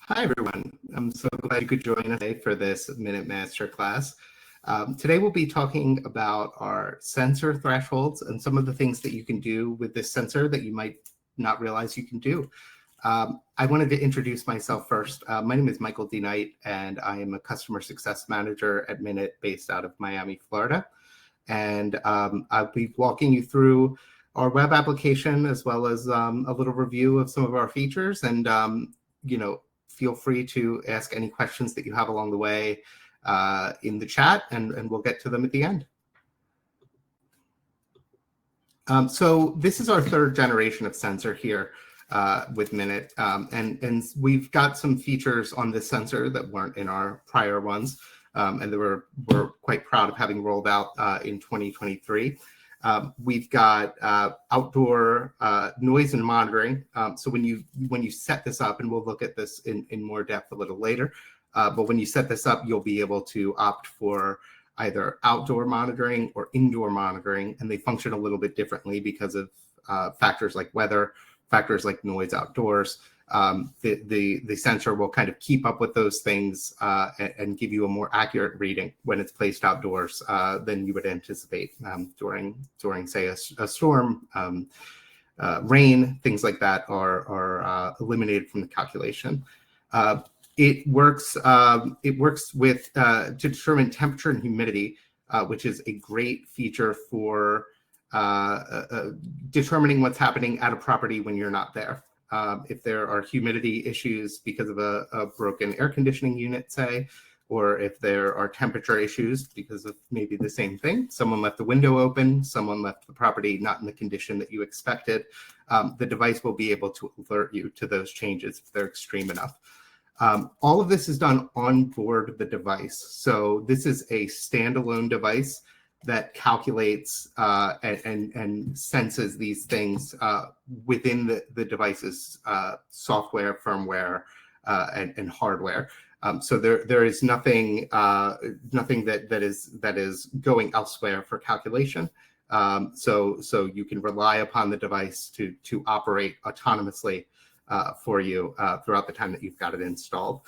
Hi, everyone. I'm so glad you could join us today for this Minute Masterclass. Today, we'll be talking about our sensor thresholds and some of the things that you can do with this sensor that you might not realize you can do. I wanted to introduce myself first. My name is Michael Denight, and I am a customer success manager at Minut based out of Miami, Florida. And I'll be walking you through our web application as well as a little review of some of our features. And, feel free to ask any questions that you have along the way in the chat, and we'll get to them at the end. So this is our third generation of sensor here with Minut, and we've got some features on this sensor that weren't in our prior ones, and that we're quite proud of having rolled out in 2023. We've got outdoor noise and monitoring. So when you set this up, and we'll look at this in more depth a little later, but when you set this up, you'll be able to opt for either outdoor monitoring or indoor monitoring, and they function a little bit differently because of factors like weather, factors like noise outdoors. The sensor will kind of keep up with those things and give you a more accurate reading when it's placed outdoors than you would anticipate during say, a storm. Rain, things like that are eliminated from the calculation. It works with to determine temperature and humidity, which is a great feature for determining what's happening at a property when you're not there. If there are humidity issues because of a broken air conditioning unit, say, or if there are temperature issues because of maybe the same thing, someone left the window open, someone left the property not in the condition that you expected, the device will be able to alert you to those changes if they're extreme enough. All of this is done on board the device. So this is a standalone device that calculates and senses these things within the device's software, firmware, and hardware. So there is nothing that is going elsewhere for calculation. So you can rely upon the device to operate autonomously for you throughout the time that you've got it installed.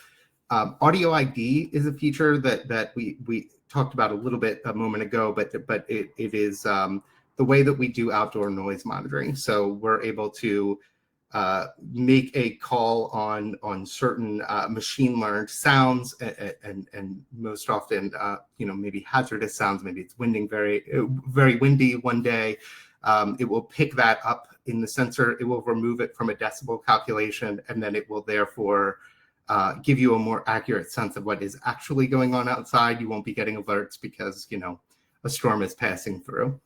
Audio ID is a feature that we talked about a little bit a moment ago, but it is the way that we do outdoor noise monitoring. So we're able to make a call on certain machine learned sounds and most often maybe hazardous sounds. Maybe it's winding very windy one day. It will pick that up in the sensor. It will remove it from a decibel calculation, and then it will therefore give you a more accurate sense of what is actually going on outside. You won't be getting alerts because, a storm is passing through.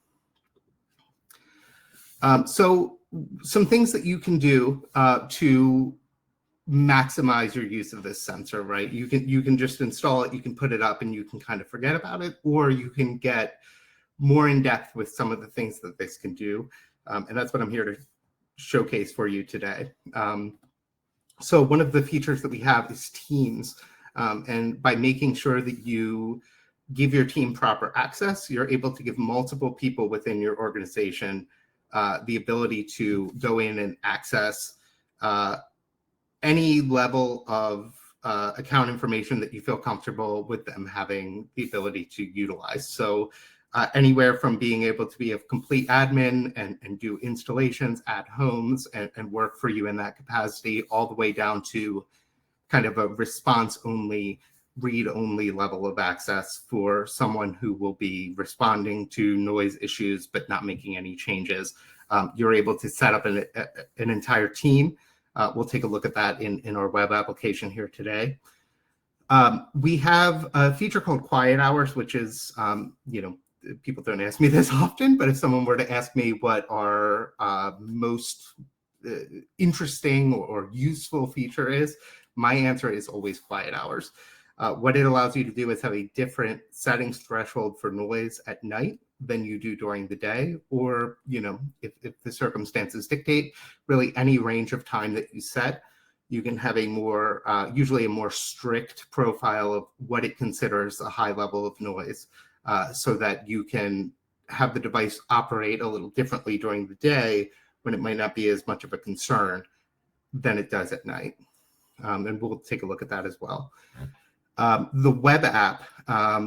So some things that you can do to maximize your use of this sensor, right? You can just install it, you can put it up, and you can kind of forget about it, or you can get more in depth with some of the things that this can do. And that's what I'm here to showcase for you today. So one of the features that we have is teams. And by making sure that you give your team proper access, you're able to give multiple people within your organization the ability to go in and access any level of account information that you feel comfortable with them having the ability to utilize. So anywhere from being able to be a complete admin and do installations at homes and work for you in that capacity, all the way down to kind of a response-only, read-only level of access for someone who will be responding to noise issues but not making any changes. You're able to set up an entire team. We'll take a look at that in our web application here today. We have a feature called Quiet Hours, which is, people don't ask me this often, but if someone were to ask me what our most interesting or useful feature is, my answer is always Quiet Hours. What it allows you to do is have a different settings threshold for noise at night than you do during the day, or if the circumstances dictate, really any range of time that you set. You can have a more, usually a more strict profile of what it considers a high level of noise, so that you can have the device operate a little differently during the day when it might not be as much of a concern than it does at night. and we'll take a look at that as well. The web app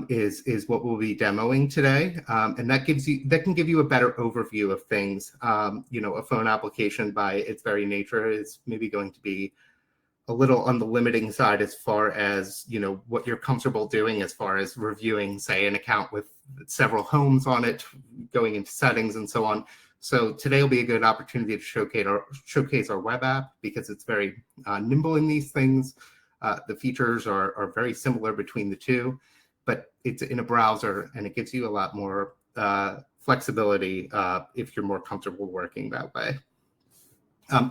is what we'll be demoing today, and that can give you a better overview of things. A phone application by its very nature is maybe going to be a little on the limiting side as far as what you're comfortable doing as far as reviewing, say, an account with several homes on it, going into settings and so on. So today will be a good opportunity to showcase our web app because it's very nimble in these things. The features are very similar between the two, but it's in a browser and it gives you a lot more flexibility if you're more comfortable working that way.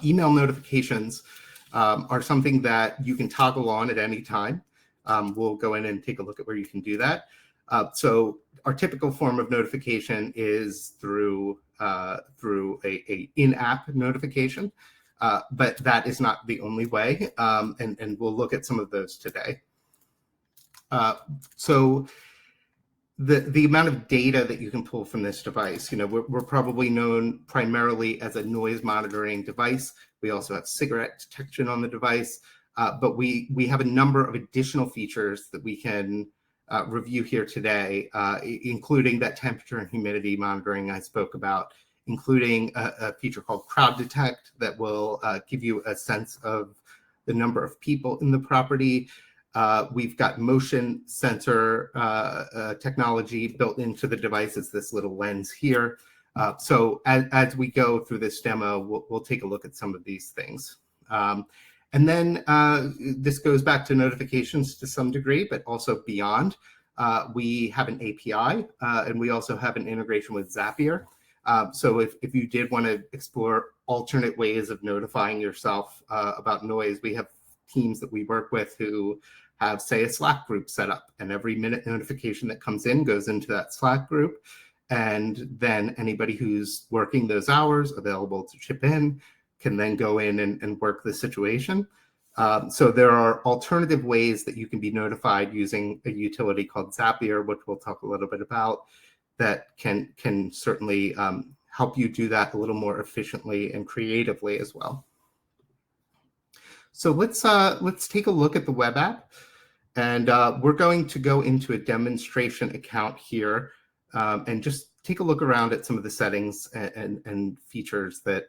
Email notifications are something that you can toggle on at any time. We'll go in and take a look at where you can do that. So our typical form of notification is through a in-app notification, but that is not the only way, and we'll look at some of those today. So the amount of data that you can pull from this device, we're probably known primarily as a noise monitoring device. We also have cigarette detection on the device, but we have a number of additional features that we can review here today, including that temperature and humidity monitoring I spoke about, including a feature called Crowd Detect that will give you a sense of the number of people in the property. We've got motion sensor technology built into the device. It's this little lens here. So as we go through this demo, we'll take a look at some of these things. And then this goes back to notifications to some degree, but also beyond. We have an API, and we also have an integration with Zapier. So if you did want to explore alternate ways of notifying yourself about noise, we have teams that we work with who have, say, a Slack group set up, and every minute notification that comes in goes into that Slack group. And then anybody who's working those hours available to chip in can then go in and work the situation. So there are alternative ways that you can be notified using a utility called Zapier, which we'll talk a little bit about, that can certainly help you do that a little more efficiently and creatively as well. So let's take a look at the web app, and we're going to go into a demonstration account here and just take a look around at some of the settings and features that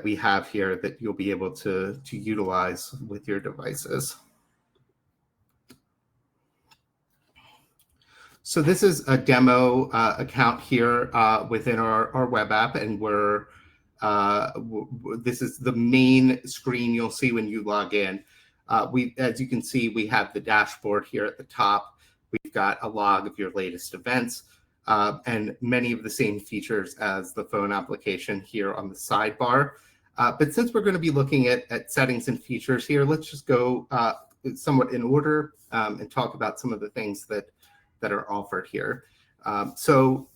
we have here that you'll be able to utilize with your devices. So this is a demo account here within our web app, and this is the main screen you'll see when you log in. As you can see, we have the dashboard here at the top. We've got a log of your latest events and many of the same features as the phone application here on the sidebar. But since we're going to be looking at settings and features here, let's just go somewhat in order and talk about some of the things that are offered here. So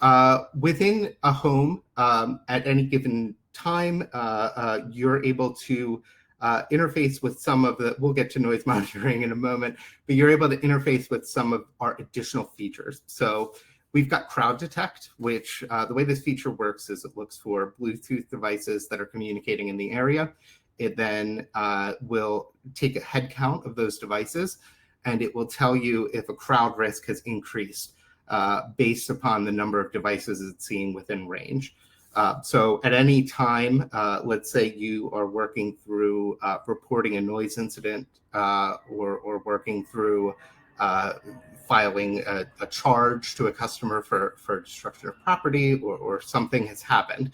within a home at any given time, you're able to interface with some of the, we'll get to noise monitoring in a moment, but you're able to interface with some of our additional features. So we've got Crowd Detect, which the way this feature works is it looks for Bluetooth devices that are communicating in the area. It then will take a head count of those devices, and it will tell you if a crowd risk has increased based upon the number of devices it's seeing within range. So at any time, let's say you are working through reporting a noise incident or working through filing a charge to a customer for destruction of property or something has happened,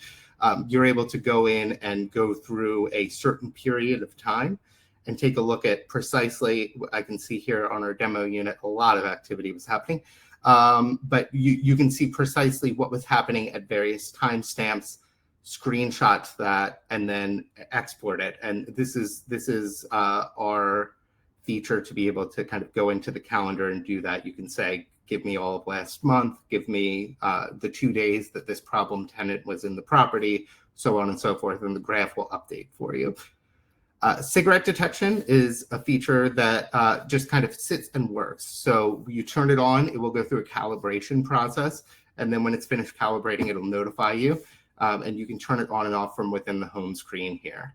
you're able to go in and go through a certain period of time and take a look at precisely, I can see here on our demo unit, a lot of activity was happening. But you can see precisely what was happening at various timestamps, screenshot that, and then export it. And this is our feature to be able to kind of go into the calendar and do that. You can say, give me all of last month, give me the 2 days that this problem tenant was in the property, so on and so forth, and the graph will update for you. Cigarette detection is a feature that just kind of sits and works. So you turn it on, it will go through a calibration process, and then when it's finished calibrating, it'll notify you, and you can turn it on and off from within the home screen here.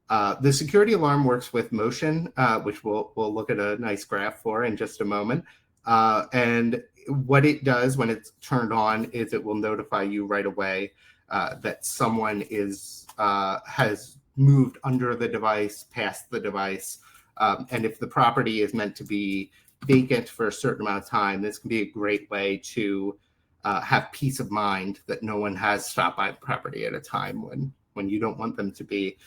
The security alarm works with motion, which we'll look at a nice graph for in just a moment. And what it does when it's turned on is it will notify you right away that someone has moved under the device, past the device. And if the property is meant to be vacant for a certain amount of time, this can be a great way to have peace of mind that no one has stopped by the property at a time when you don't want them to be.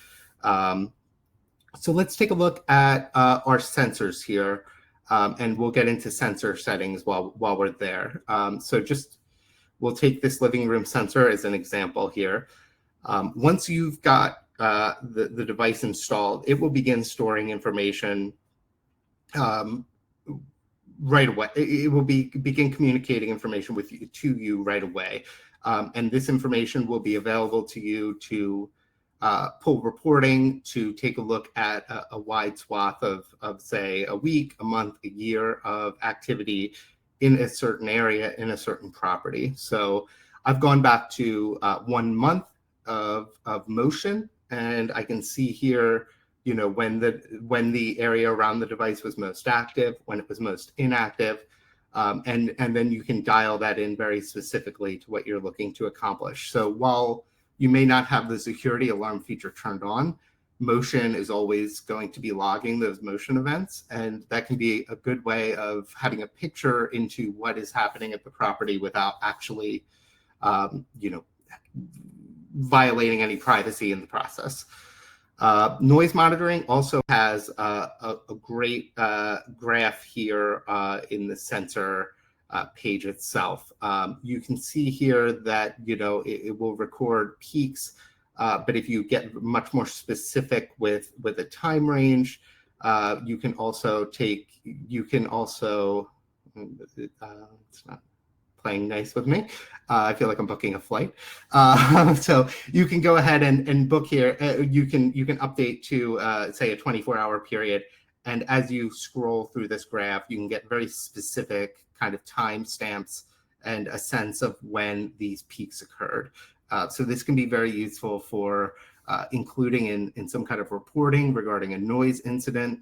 So let's take a look at our sensors here, and we'll get into sensor settings while we're there. We'll take this living room sensor as an example here. Once you've got the device installed, it will begin storing information right away. It will begin communicating information to you right away. And this information will be available to you to pull reporting, to take a look at a wide swath of say a week, a month, a year of activity in a certain area, in a certain property. So I've gone back to 1 month of motion, and I can see here, you know, when the area around the device was most active, when it was most inactive, and then you can dial that in very specifically to what you're looking to accomplish. So while you may not have the security alarm feature turned on, motion is always going to be logging those motion events, and that can be a good way of having a picture into what is happening at the property without actually, you know, violating any privacy in the process. Noise monitoring also has a great graph here in the sensor page itself. You can see here that, you know, it will record peaks, but if you get much more specific with a time range, you can also it's not playing nice with me. I feel like I'm booking a flight. So you can go ahead and book here. You can update to say a 24-hour period. And as you scroll through this graph, you can get very specific kind of timestamps and a sense of when these peaks occurred. So this can be very useful for including in some kind of reporting regarding a noise incident.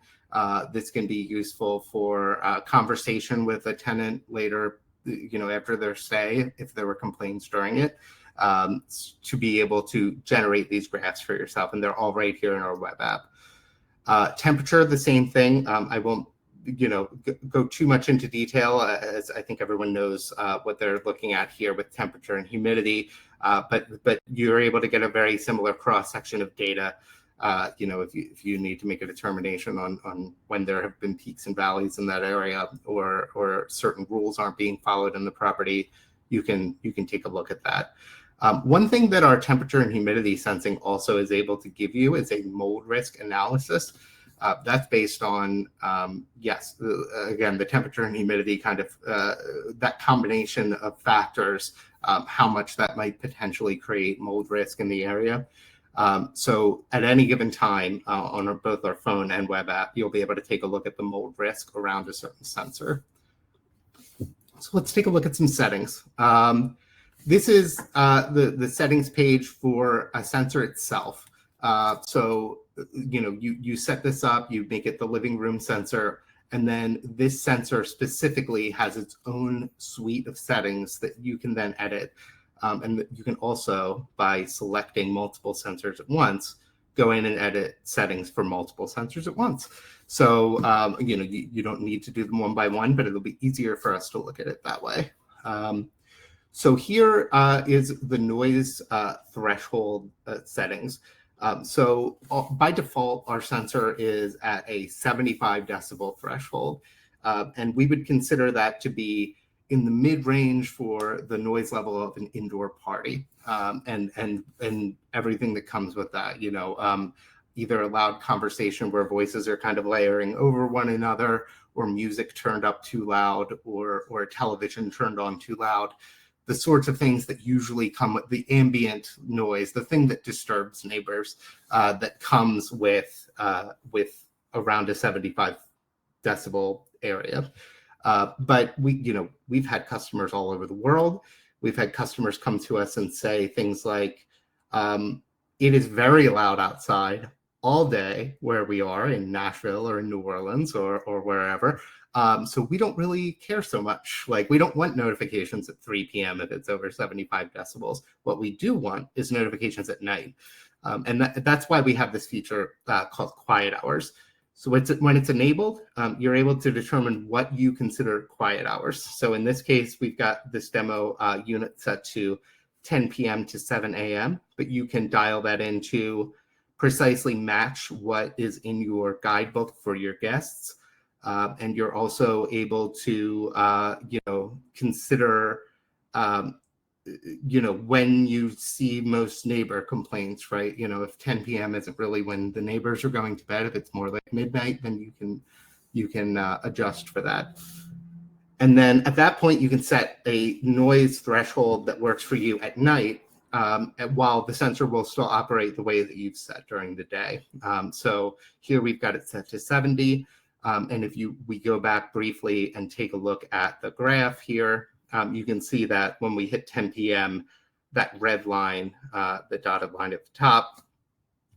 This can be useful for conversation with a tenant later, you know, after their stay, if there were complaints during it, to be able to generate these graphs for yourself. And they're all right here in our web app. Temperature, the same thing. I won't, you know, go too much into detail, as I think everyone knows what they're looking at here with temperature and humidity. But you're able to get a very similar cross section of data. You know, if you need to make a determination on when there have been peaks and valleys in that area, or certain rules aren't being followed in the property, you can take a look at that. One thing that our temperature and humidity sensing also is able to give you is a mold risk analysis. That's based on, again, the temperature and humidity kind of, that combination of factors, how much that might potentially create mold risk in the area. So at any given time on both our phone and web app, you'll be able to take a look at the mold risk around a certain sensor. So let's take a look at some settings. This is the settings page for a sensor itself. So, you know, you set this up, you make it the living room sensor, and then this sensor specifically has its own suite of settings that you can then edit. And you can also, by selecting multiple sensors at once, go in and edit settings for multiple sensors at once. So, you know, you don't need to do them one by one, but it'll be easier for us to look at it that way. So here is the noise threshold settings. So by default, our sensor is at a 75 decibel threshold. And we would consider that to be in the mid-range for the noise level of an indoor party, and everything that comes with that, you know, either a loud conversation where voices are kind of layering over one another, or music turned up too loud, or television turned on too loud. The sorts of things that usually come with the ambient noise, the thing that disturbs neighbors, that comes with around a 75 decibel area. But we've had customers all over the world. We've had customers come to us and say things like, it is very loud outside. all day where we are in Nashville or in New Orleans or wherever. So we don't really care so much. Like, we don't want notifications at 3 p.m. if it's over 75 decibels. What we do want is notifications at night. And that's why we have this feature called quiet hours. So when it's enabled, you're able to determine what you consider quiet hours. So in this case, we've got this demo unit set to 10 p.m. to 7 a.m., but you can dial that in to precisely match what is in your guidebook for your guests. And you're also able to, consider, when you see most neighbor complaints, right? If 10 p.m. isn't really when the neighbors are going to bed, if it's more like midnight, then you can adjust for that. And then at that point, you can set a noise threshold that works for you at night, while the sensor will still operate the way that you've set during the day. So here we've got it set to 70. And if we go back briefly and take a look at the graph here, you can see that when we hit 10 p.m., that red line, the dotted line at the top,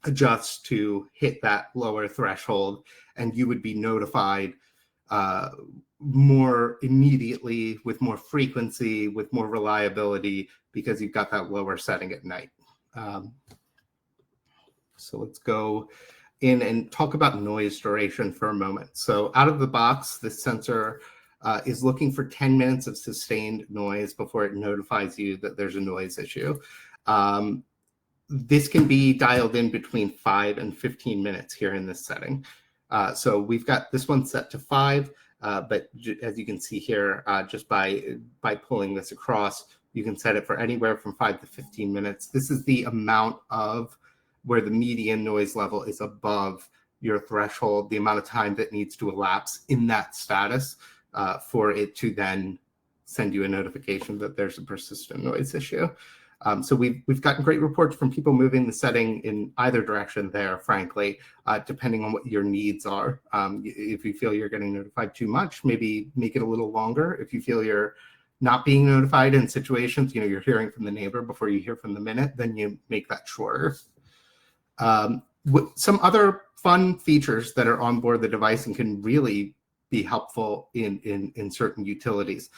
adjusts to hit that lower threshold, and you would be notified more immediately, with more frequency, with more reliability, because you've got that lower setting at night. So let's go in and talk about noise duration for a moment. So out of the box, this sensor is looking for 10 minutes of sustained noise before it notifies you that there's a noise issue. This can be dialed in between 5 and 15 minutes here in this setting. So we've got this one set to 5, but as you can see here, just by pulling this across, you can set it for anywhere from 5 to 15 minutes. This is the amount of where the median noise level is above your threshold, the amount of time that needs to elapse in that status for it to then send you a notification that there's a persistent noise issue. So we've gotten great reports from people moving the setting in either direction there, frankly, depending on what your needs are. If you feel you're getting notified too much, maybe make it a little longer. If you feel you're not being notified in situations, you're hearing from the neighbor before you hear from the minute, then you make that shorter. Some other fun features that are on board the device and can really be helpful in certain utilities.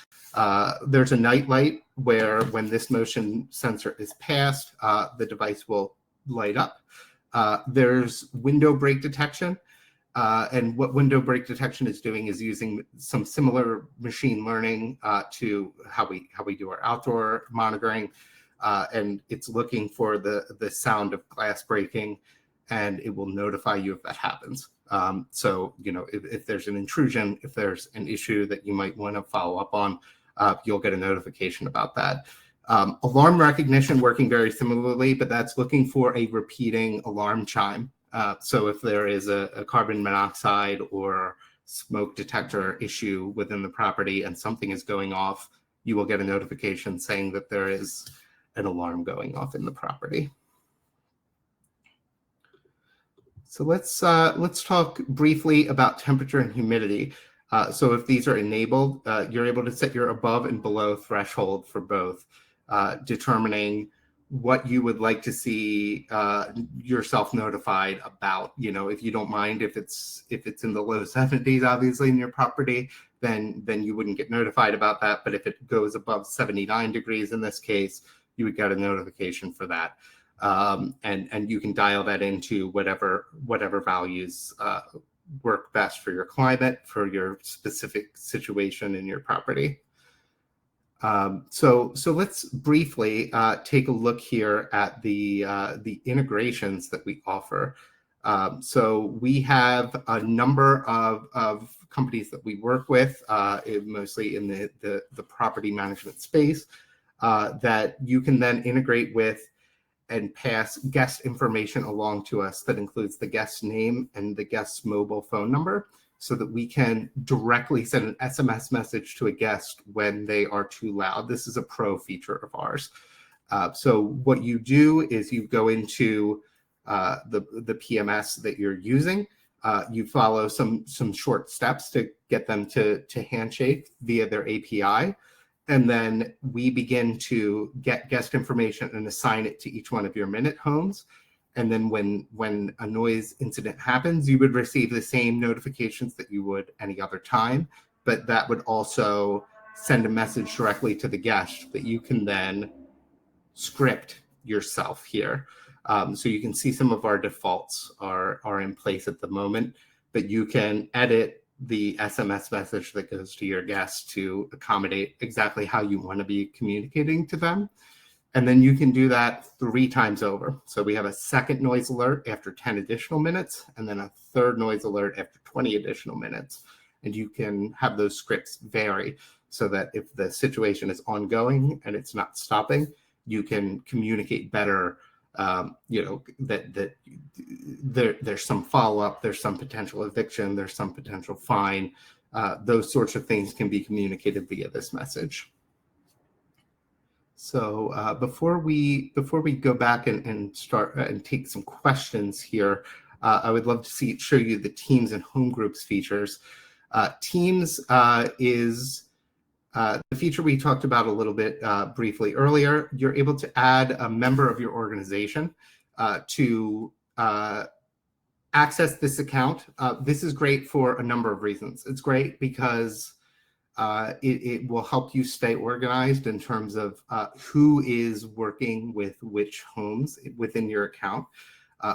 There's a night light where when this motion sensor is passed, the device will light up. There's window break detection. And what window break detection is doing is using some similar machine learning to how we do our outdoor monitoring. And it's looking for the sound of glass breaking, and it will notify you if that happens. So, if there's an intrusion, if there's an issue that you might want to follow up on, you'll get a notification about that. Alarm recognition working very similarly, but that's looking for a repeating alarm chime. So if there is a carbon monoxide or smoke detector issue within the property and something is going off, you will get a notification saying that there is an alarm going off in the property. So let's talk briefly about temperature and humidity. So if these are enabled, you're able to set your above and below threshold for both, determining what you would like to see yourself notified about. If you don't mind if it's in the low 70s, obviously, in your property, then you wouldn't get notified about that. But if it goes above 79 degrees in this case, you would get a notification for that. And you can dial that into whatever values work best for your climate, for your specific situation in your property. So let's briefly take a look here at the integrations that we offer. So we have a number of companies that we work with, mostly in the property management space, that you can then integrate with and pass guest information along to us that includes the guest's name and the guest's mobile phone number, so that we can directly send an SMS message to a guest when they are too loud. This is a pro feature of ours. So what you do is you go into the PMS that you're using. You follow some short steps to get them to handshake via their API. And then we begin to get guest information and assign it to each one of your Minut homes. And then when a noise incident happens, you would receive the same notifications that you would any other time, but that would also send a message directly to the guest that you can then script yourself here. So you can see some of our defaults are in place at the moment, but you can edit the SMS message that goes to your guests to accommodate exactly how you want to be communicating to them. And then you can do that 3 times over. So we have a second noise alert after 10 additional minutes, and then a third noise alert after 20 additional minutes. And you can have those scripts vary so that if the situation is ongoing and it's not stopping, you can communicate better, that there's some follow-up, there's some potential eviction, there's some potential fine. Those sorts of things can be communicated via this message. So before we go back and start and take some questions here, I would love to show you the Teams and Home Groups features. Teams is the feature we talked about a little bit briefly earlier. You're able to add a member of your organization to access this account. This is great for a number of reasons. It's great because it will help you stay organized in terms of who is working with which homes within your account.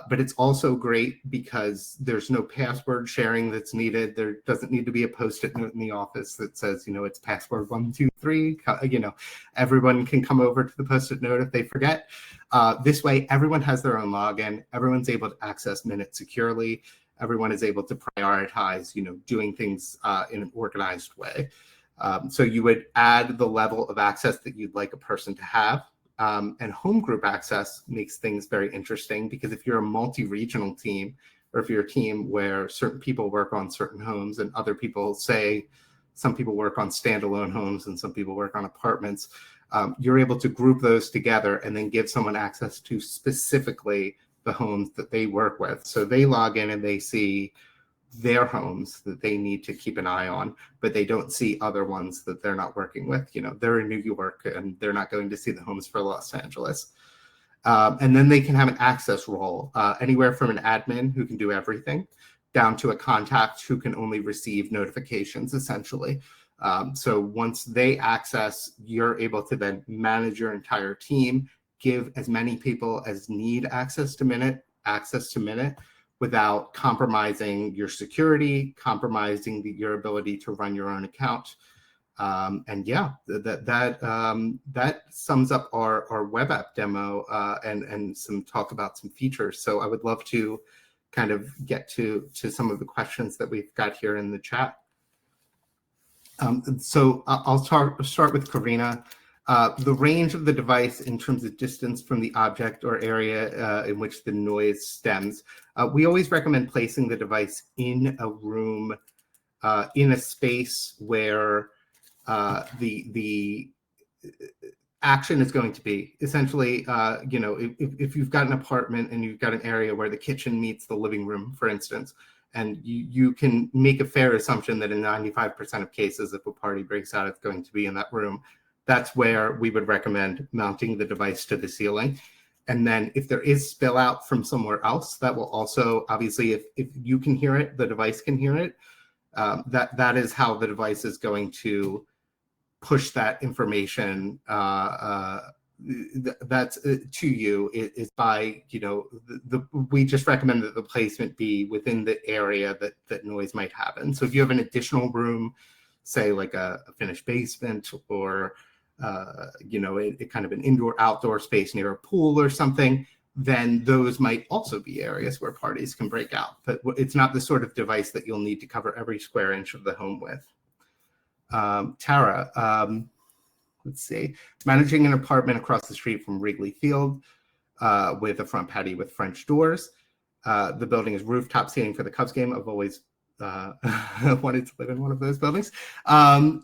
But it's also great because there's no password sharing that's needed. There doesn't need to be a Post-it note in the office that says, it's password 123. Everyone can come over to the Post-it note if they forget. This way, everyone has their own login. Everyone's able to access Minut securely. Everyone is able to prioritize, doing things in an organized way. So you would add the level of access that you'd like a person to have. And home group access makes things very interesting because if you're a multi-regional team, or if you're a team where certain people work on certain homes and other people, say some people work on standalone homes and some people work on apartments, you're able to group those together and then give someone access to specifically the homes that they work with. So they log in and they see their homes that they need to keep an eye on, but they don't see other ones that they're not working with. They're in New York and they're not going to see the homes for Los Angeles. And then they can have an access role, anywhere from an admin who can do everything down to a contact who can only receive notifications, essentially. So once they access, you're able to then manage your entire team, give as many people as need access to Minut without compromising your security, compromising your ability to run your own account. And yeah, that sums up our web app demo and some talk about some features. So I would love to kind of get to some of the questions that we've got here in the chat. So I'll start with Karina. The range of the device in terms of distance from the object or area in which the noise stems. We always recommend placing the device in a room, in a space where the action is going to be. Essentially, if you've got an apartment and you've got an area where the kitchen meets the living room, for instance, and you can make a fair assumption that in 95% of cases, if a party breaks out, it's going to be in that room. That's where we would recommend mounting the device to the ceiling. And then if there is spill out from somewhere else, that will also, obviously, if you can hear it, the device can hear it. That is how the device is going to push that information that's to you is by, we just recommend that the placement be within the area that noise might happen. So if you have an additional room, say like a finished basement or a kind of an indoor-outdoor space near a pool or something, then those might also be areas where parties can break out. But it's not the sort of device that you'll need to cover every square inch of the home with. Tara, let's see. Managing an apartment across the street from Wrigley Field with a front patio with French doors. The building is rooftop seating for the Cubs game. I've always wanted to live in one of those buildings.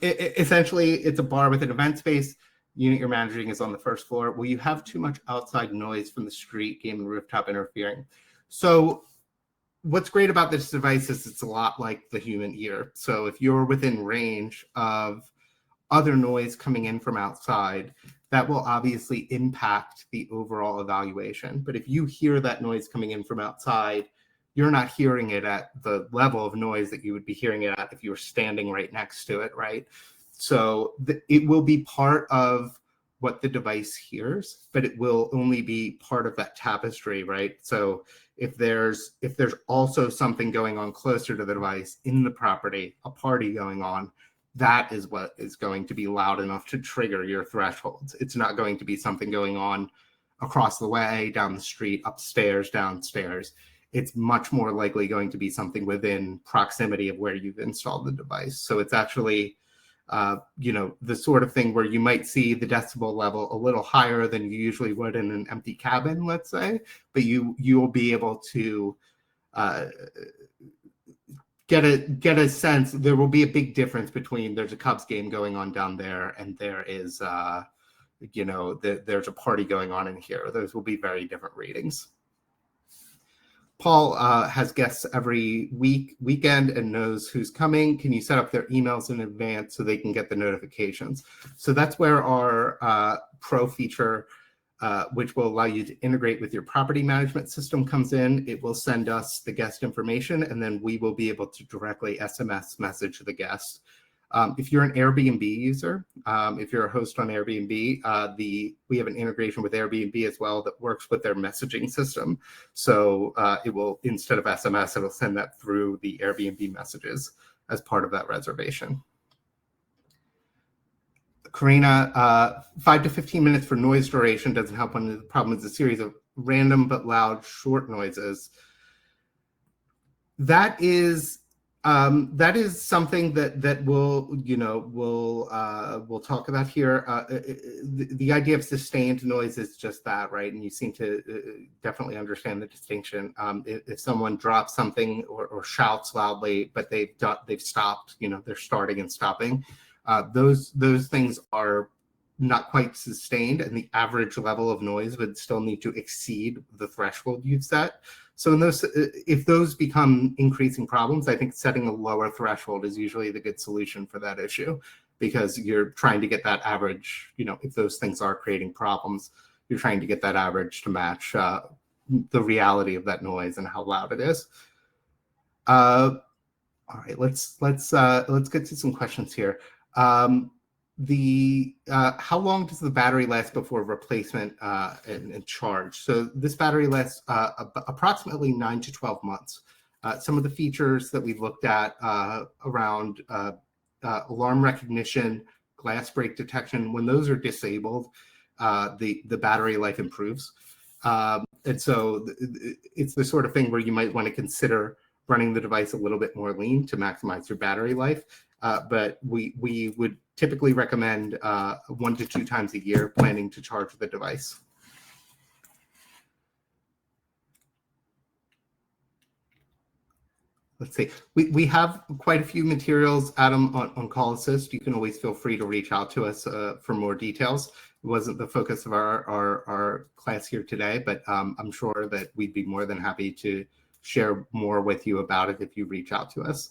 Essentially, it's a bar with an event space. Unit you're managing is on the first floor. Will you have too much outside noise from the street, game, and rooftop interfering? So what's great about this device is it's a lot like the human ear. So if you're within range of other noise coming in from outside, that will obviously impact the overall evaluation. But if you hear that noise coming in from outside, you're not hearing it at the level of noise that you would be hearing it at if you were standing right next to it, right? So it will be part of what the device hears, but it will only be part of that tapestry, right? So if there's also something going on closer to the device in the property, a party going on, that is what is going to be loud enough to trigger your thresholds. It's not going to be something going on across the way, down the street, upstairs, downstairs. It's much more likely going to be something within proximity of where you've installed the device. So it's actually, the sort of thing where you might see the decibel level a little higher than you usually would in an empty cabin, let's say, but you'll be able to get a sense. There will be a big difference between there's a Cubs game going on down there and there is there's a party going on in here. Those will be very different readings. Paul has guests every weekend and knows who's coming. Can you set up their emails in advance so they can get the notifications? So that's where our Pro feature, which will allow you to integrate with your property management system, comes in. It will send us the guest information, and then we will be able to directly SMS message the guest. If you're an Airbnb user, if you're a host on Airbnb, we have an integration with Airbnb as well that works with their messaging system. So it will, instead of SMS, it'll send that through the Airbnb messages as part of that reservation. Karina, 5 to 15 minutes for noise duration doesn't help when the problem is a series of random but loud short noises. That is something that we'll talk about here. The idea of sustained noise is just that, right? And you seem to definitely understand the distinction. If someone drops something or shouts loudly, but they've stopped, they're starting and stopping. Those things are not quite sustained, and the average level of noise would still need to exceed the threshold you've set. So if those become increasing problems, I think setting a lower threshold is usually the good solution for that issue, because you're trying to get that average, if those things are creating problems, you're trying to get that average to match the reality of that noise and how loud it is. All right, let's get to some questions here. How long does the battery last before replacement and charge? So this battery lasts approximately 9 to 12 months. Some of the features that we've looked at around alarm recognition, glass break detection, when those are disabled, the battery life improves. And so it's the sort of thing where you might want to consider running the device a little bit more lean to maximize your battery life. But we would typically recommend 1 to 2 times a year planning to charge the device. Let's see. We have quite a few materials, Adam, on Call Assist. You can always feel free to reach out to us for more details. It wasn't the focus of our class here today, but I'm sure that we'd be more than happy to share more with you about it if you reach out to us.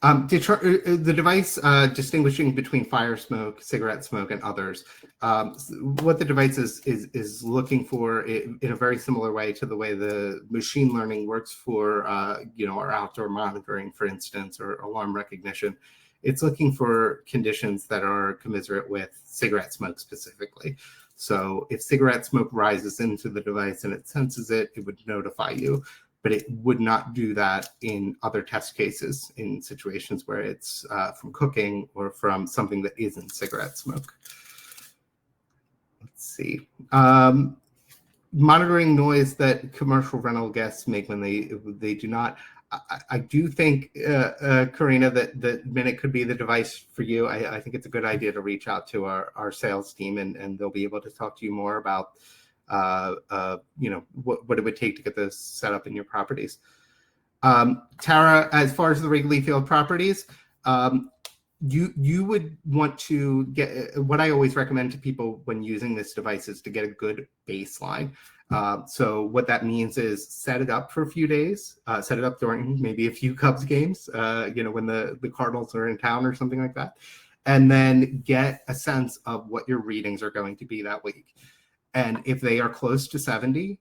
The device distinguishing between fire smoke, cigarette smoke, and others. What the device is looking for in a very similar way to the way the machine learning works for our outdoor monitoring, for instance, or alarm recognition. It's looking for conditions that are commensurate with cigarette smoke specifically. So if cigarette smoke rises into the device and it senses it, it would notify you. But it would not do that in other test cases in situations where it's from cooking or from something that isn't cigarette smoke. Let's see. Monitoring noise that commercial rental guests make when they do not. I do think, Karina, that Minut could be the device for you. I think it's a good idea to reach out to our sales team, and they'll be able to talk to you more about what it would take to get this set up in your properties. Tara, as far as the Wrigley Field properties, you would want to get, what I always recommend to people when using this device is to get a good baseline. So what that means is set it up for a few days, set it up during maybe a few Cubs games, when the Cardinals are in town or something like that, and then get a sense of what your readings are going to be that week. And if they are close to 70,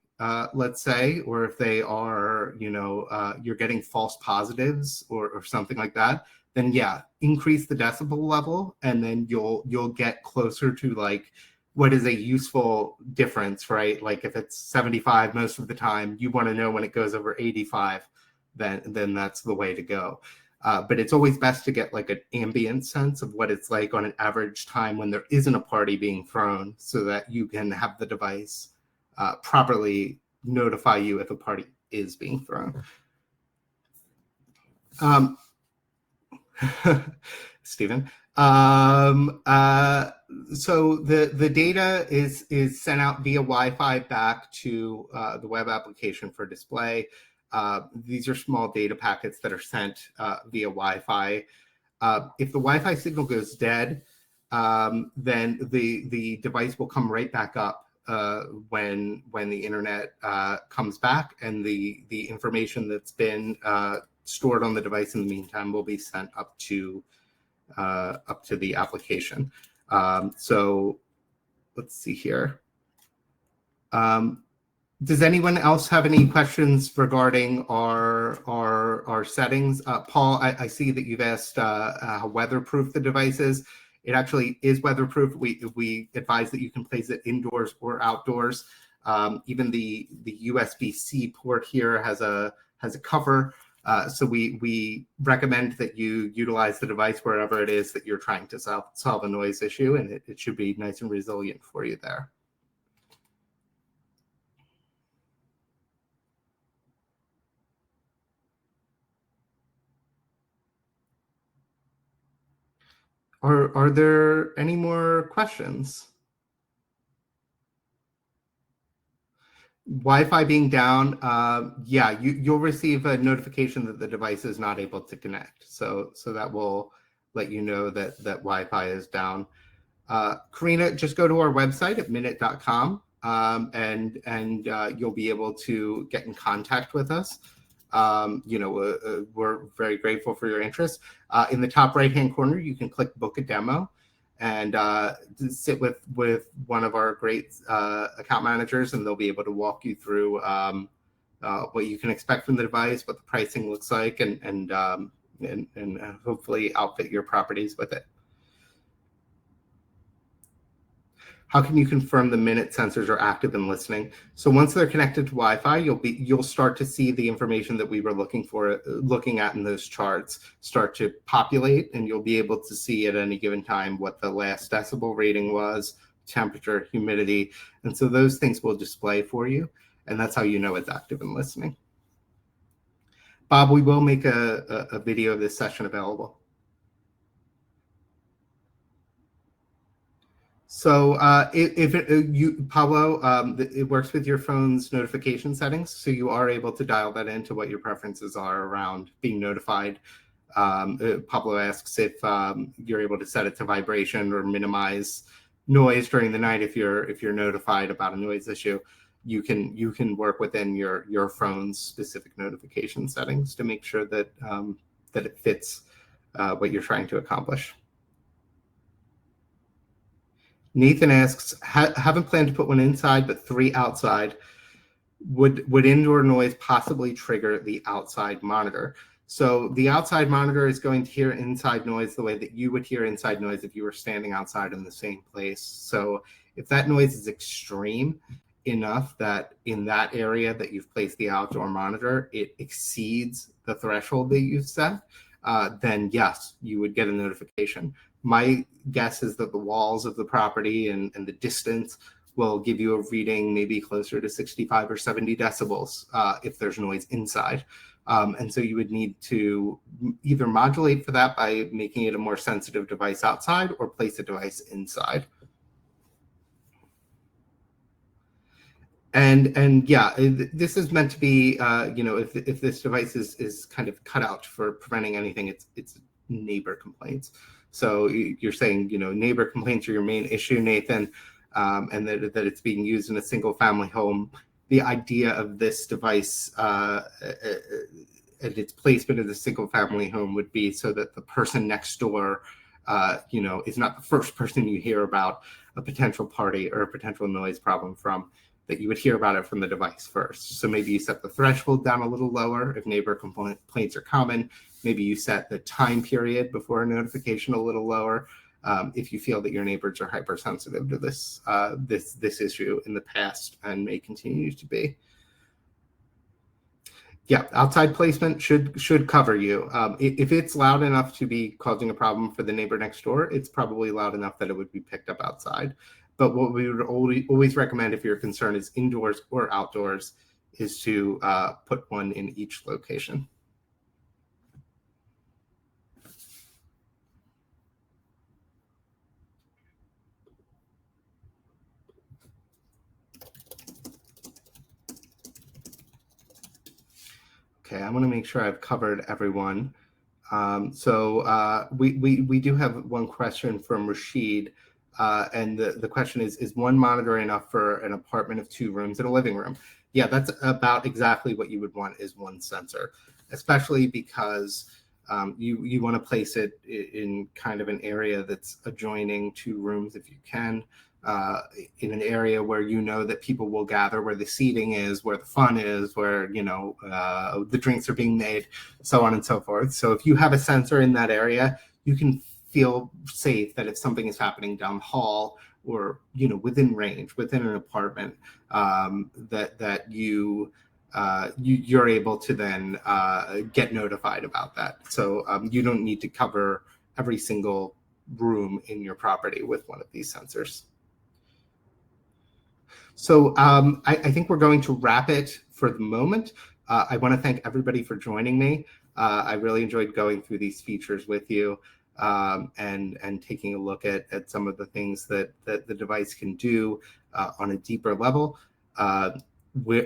let's say, or if they are, you're getting false positives or something like that, then yeah, increase the decibel level, and then you'll get closer to like what is a useful difference, right? Like if it's 75 most of the time, you want to know when it goes over 85, then that's the way to go. But it's always best to get like an ambient sense of what it's like on an average time when there isn't a party being thrown, so that you can have the device properly notify you if a party is being thrown. Stephen. So the data is sent out via Wi-Fi back to the web application for display. These are small data packets that are sent via Wi-Fi. If the Wi-Fi signal goes dead, then the device will come right back up when the internet comes back, and the information that's been stored on the device in the meantime will be sent up to the application. So let's see here. Does anyone else have any questions regarding our settings? Paul, I see that you've asked how weatherproof the device is. It actually is weatherproof. We advise that you can place it indoors or outdoors. Even the USB-C port here has a cover. So we recommend that you utilize the device wherever it is that you're trying to solve a noise issue, and it should be nice and resilient for you there. Are there any more questions? Wi-Fi being down, yeah, you'll receive a notification that the device is not able to connect. So that will let you know that Wi-Fi is down. Karina, just go to our website at minut.com, and you'll be able to get in contact with us. We're very grateful for your interest. In the top right-hand corner, you can click book a demo and sit with one of our great account managers, and they'll be able to walk you through what you can expect from the device, what the pricing looks like, and hopefully outfit your properties with it. How can you confirm the Minut sensors are active and listening? So once they're connected to Wi-Fi, you'll start to see the information that we were looking at in those charts start to populate, and you'll be able to see at any given time what the last decibel rating was, temperature, humidity, and so those things will display for you, and that's how you know it's active and listening. Bob, we will make a video of this session available. So Pablo, it works with your phone's notification settings, so you are able to dial that into what your preferences are around being notified. Pablo asks if you're able to set it to vibration or minimize noise during the night if you're notified about a noise issue. You can work within your phone's specific notification settings to make sure that that it fits what you're trying to accomplish. Nathan asks, haven't planned to put one inside, but 3 outside. Would indoor noise possibly trigger the outside monitor? So the outside monitor is going to hear inside noise the way that you would hear inside noise if you were standing outside in the same place. So if that noise is extreme enough that in that area that you've placed the outdoor monitor, it exceeds the threshold that you've set, then yes, you would get a notification. My guess is that the walls of the property and the distance will give you a reading maybe closer to 65 or 70 decibels if there's noise inside. And so you would need to either modulate for that by making it a more sensitive device outside or place a device inside. And yeah, this is meant to be, if this device is kind of cut out for preventing anything, it's neighbor complaints. So you're saying, neighbor complaints are your main issue, Nathan, and that it's being used in a single family home. the idea of this device and its placement in a single family home would be so that the person next door, is not the first person you hear about a potential party or a potential noise problem from, that you would hear about it from the device first. So maybe you set the threshold down a little lower if neighbor complaints are common. Maybe you set the time period before a notification a little lower. If you feel that your neighbors are hypersensitive to this issue in the past and may continue to be. Yeah, outside placement should cover you. If it's loud enough to be causing a problem for the neighbor next door, it's probably loud enough that it would be picked up outside. But what we would always recommend if your concern is indoors or outdoors is to put one in each location. Okay, I want to make sure I've covered everyone. So we do have one question from Rashid, and the question is one monitor enough for an apartment of 2 rooms and a living room? Yeah, that's about exactly what you would want, is one sensor, especially because you want to place it in kind of an area that's adjoining 2 rooms if you can. In an area where you know that people will gather, where the seating is, where the fun is, where the drinks are being made, so on and so forth. So if you have a sensor in that area, you can feel safe that if something is happening down the hall or within range, within an apartment, that you're able to then get notified about that. So you don't need to cover every single room in your property with one of these sensors. So I think we're going to wrap it for the moment. I want to thank everybody for joining me. I really enjoyed going through these features with you and taking a look at some of the things that the device can do on a deeper level.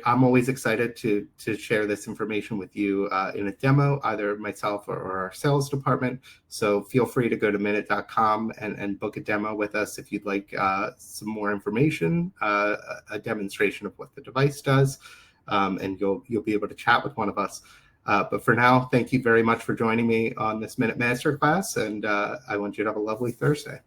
I'm always excited to share this information with you in a demo, either myself or our sales department. So feel free to go to minut.com and book a demo with us if you'd like some more information, a demonstration of what the device does, and you'll be able to chat with one of us. But for now, thank you very much for joining me on this Minut Masterclass, and I want you to have a lovely Thursday.